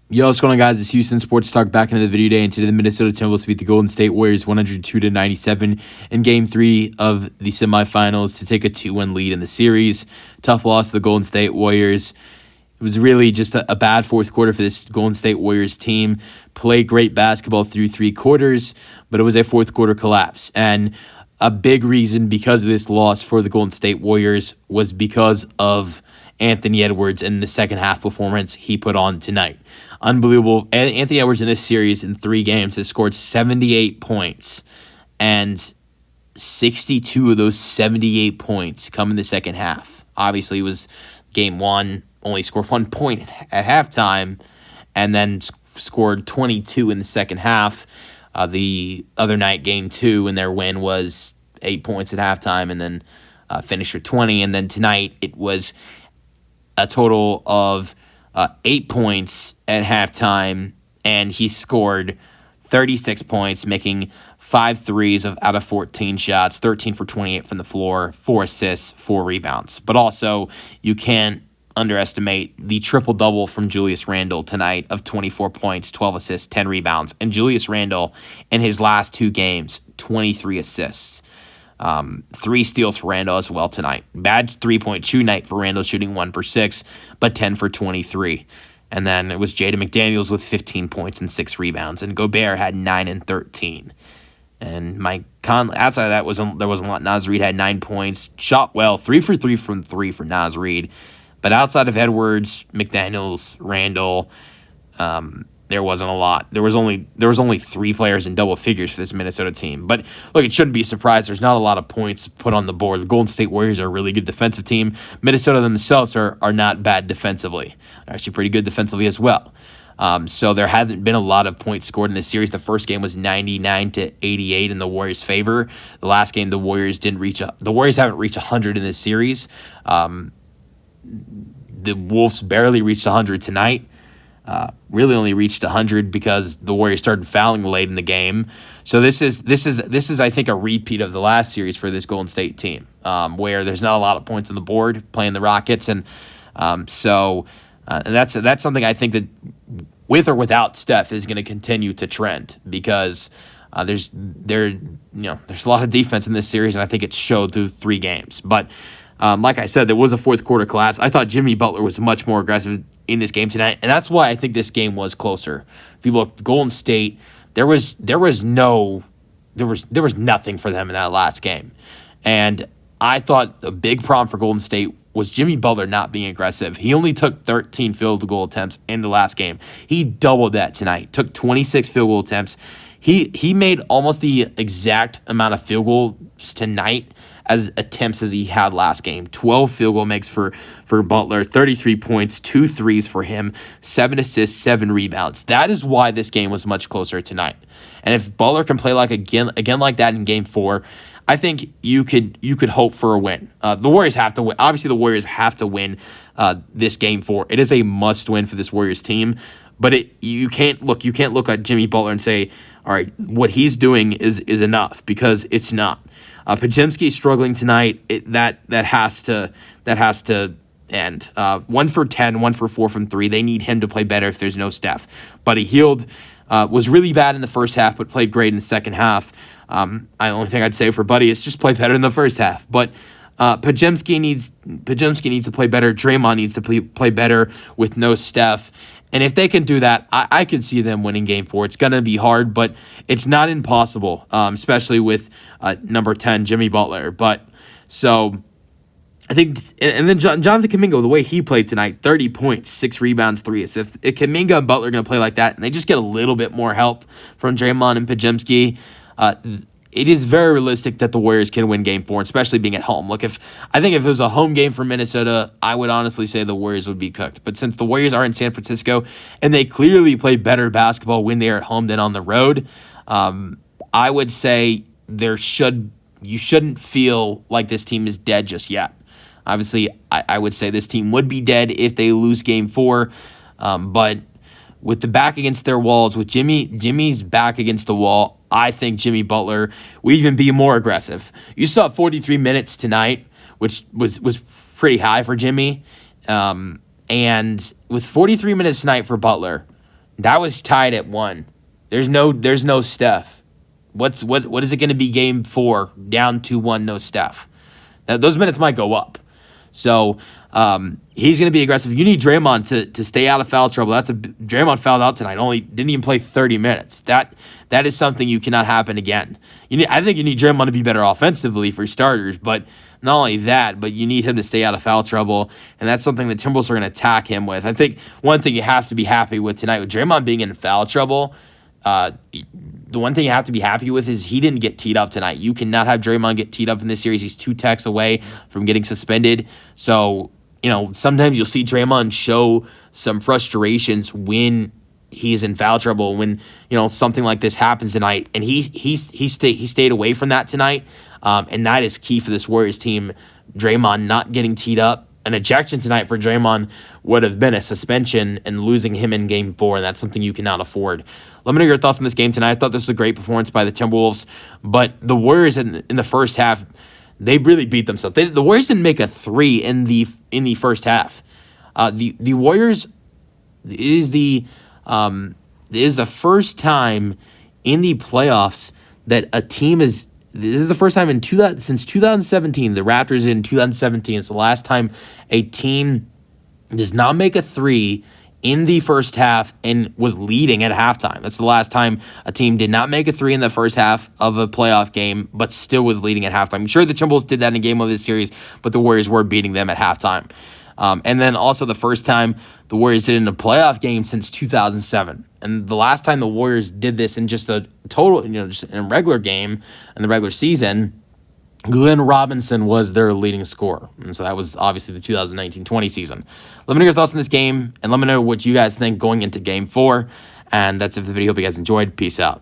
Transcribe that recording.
Yo, what's going on, guys? It's Houston Sports Talk back into the video day, and today the Minnesota Timberwolves beat the Golden State Warriors 102-97 in Game 3 of the semifinals to take a 2-1 lead in the series. Tough loss to the Golden State Warriors. It was really just a bad fourth quarter for this Golden State Warriors team. Played great basketball through three quarters, but it was a fourth quarter collapse. And a big reason because of this loss for the Golden State Warriors was because of Anthony Edwards and the second half performance he put on tonight. Unbelievable. Anthony Edwards in this series in 3 games has scored 78 points, and 62 of those 78 points come in the second half. Obviously, it was game 1, only scored 1 point at halftime, and then scored 22 in the second half. The other night, game 2, and their win was 8 points at halftime, and then finished with 20. And then tonight, it was a total of 8 points at halftime, and he scored 36 points, making 5 threes out of 14 shots, 13 for 28 from the floor, 4 assists, 4 rebounds. But also, you can't underestimate the triple-double from Julius Randle tonight of 24 points, 12 assists, 10 rebounds. And Julius Randle, in his last 2 games, 23 assists. 3 steals for Randle as well tonight. Bad 3-point shoot night for Randle, shooting 1 for 6, but 10 for 23. And then it was Jaden McDaniels with 15 points and 6 rebounds, and Gobert had 9 and 13. And outside of that, there wasn't a lot. Naz Reid had 9 points, shot well, 3 for 3 from 3 for Naz Reid. But outside of Edwards, McDaniels, Randle, there wasn't a lot. There was only 3 players in double figures for this Minnesota team. But look, it shouldn't be a surprise. There's not a lot of points put on the board. The Golden State Warriors are a really good defensive team. Minnesota themselves are not bad defensively. They're actually pretty good defensively as well. So there hasn't been a lot of points scored in this series. The first game was 99-88 in the Warriors' favor. The last game, the Warriors haven't reached 100 in this series. The Wolves barely reached 100 tonight. Really only reached 100 because the Warriors started fouling late in the game. So this is I think a repeat of the last series for this Golden State team, where there's not a lot of points on the board playing the Rockets, and that's something I think that with or without Steph is going to continue to trend, because there's a lot of defense in this series, and I think it showed through 3 games. But like I said, there was a fourth quarter collapse. I thought Jimmy Butler was much more aggressive in this game tonight, and that's why I think this game was closer. If you look, Golden State, there was nothing for them in that last game, and I thought the big problem for Golden State was Jimmy Butler not being aggressive. He only took 13 field goal attempts in the last game. He doubled that tonight. Took 26 field goal attempts. He made almost the exact amount of field goals tonight as attempts as he had last game. 12 field goal makes for Butler, 33 points, 2 threes for him, 7 assists, 7 rebounds. That is why this game was much closer tonight. And if Butler can play again like that in Game 4, I think you could hope for a win. The Warriors have to win. Obviously, the Warriors have to win this Game 4. It is a must-win for this Warriors team. But you can't look at Jimmy Butler and say, all right, what he's doing is enough, because it's not. Podziemski's struggling tonight. That has to end. 1 for 10, 1 for 4 from 3. They need him to play better if there's no Steph. Buddy Hield was really bad in the first half, but played great in the second half. The only thing I'd say for Buddy is just play better in the first half. But Podziemski needs to play better. Draymond needs to play better with no Steph. And if they can do that, I could see them winning Game 4. It's going to be hard, but it's not impossible, especially with number 10, Jimmy Butler. But so I think, and then Jonathan Kuminga, the way he played tonight, 30 points, 6 rebounds, 3 assists. If Kuminga and Butler are going to play like that, and they just get a little bit more help from Draymond and Podziemski, it is very realistic that the Warriors can win Game 4, especially being at home. Look, I think if it was a home game for Minnesota, I would honestly say the Warriors would be cooked. But since the Warriors are in San Francisco and they clearly play better basketball when they're at home than on the road, I would say you shouldn't feel like this team is dead just yet. Obviously, I would say this team would be dead if they lose Game 4, but with the back against their walls, with Jimmy's back against the wall, I think Jimmy Butler will even be more aggressive. You saw 43 minutes tonight, which was pretty high for Jimmy. And with 43 minutes tonight for Butler, That was tied at 1. There's no Steph. What is it going to be game 4? Down 2-1, no Steph. Now, those minutes might go up. So he's going to be aggressive. You need Draymond to stay out of foul trouble. Draymond fouled out tonight. Didn't even play 30 minutes. That is something you cannot happen again. I think you need Draymond to be better offensively for starters, but not only that, but you need him to stay out of foul trouble, and that's something the Timberwolves are going to attack him with. I think one thing you have to be happy with tonight, with Draymond being in foul trouble, the one thing you have to be happy with is he didn't get teed up tonight. You cannot have Draymond get teed up in this series. He's 2 techs away from getting suspended. So, sometimes you'll see Draymond show some frustrations when he's in foul trouble, when, something like this happens tonight. And he stayed away from that tonight. And that is key for this Warriors team. Draymond not getting teed up. An ejection tonight for Draymond would have been a suspension and losing him in game 4, and that's something you cannot afford. Let me know your thoughts on this game tonight. I thought this was a great performance by the Timberwolves, but the Warriors in the first half, they really beat themselves. The Warriors didn't make a 3 in the first half. The Warriors is the first time in the playoffs that a team is. This is the first time since 2017. The Raptors in 2017. It's the last time a team does not make a 3 in the first half and was leading at halftime. That's the last time a team did not make a 3 in the first half of a playoff game, but still was leading at halftime. I'm sure the Timberwolves did that in game 1 of this series, but the Warriors were beating them at halftime. And then also the first time the Warriors did it in a playoff game since 2007. And the last time the Warriors did this in just a total, just in a regular game in the regular season, Glenn Robinson was their leading scorer. And so that was obviously the 2019-20 season. Let me know your thoughts on this game, and let me know what you guys think going into game 4. And that's it for the video. Hope you guys enjoyed. Peace out.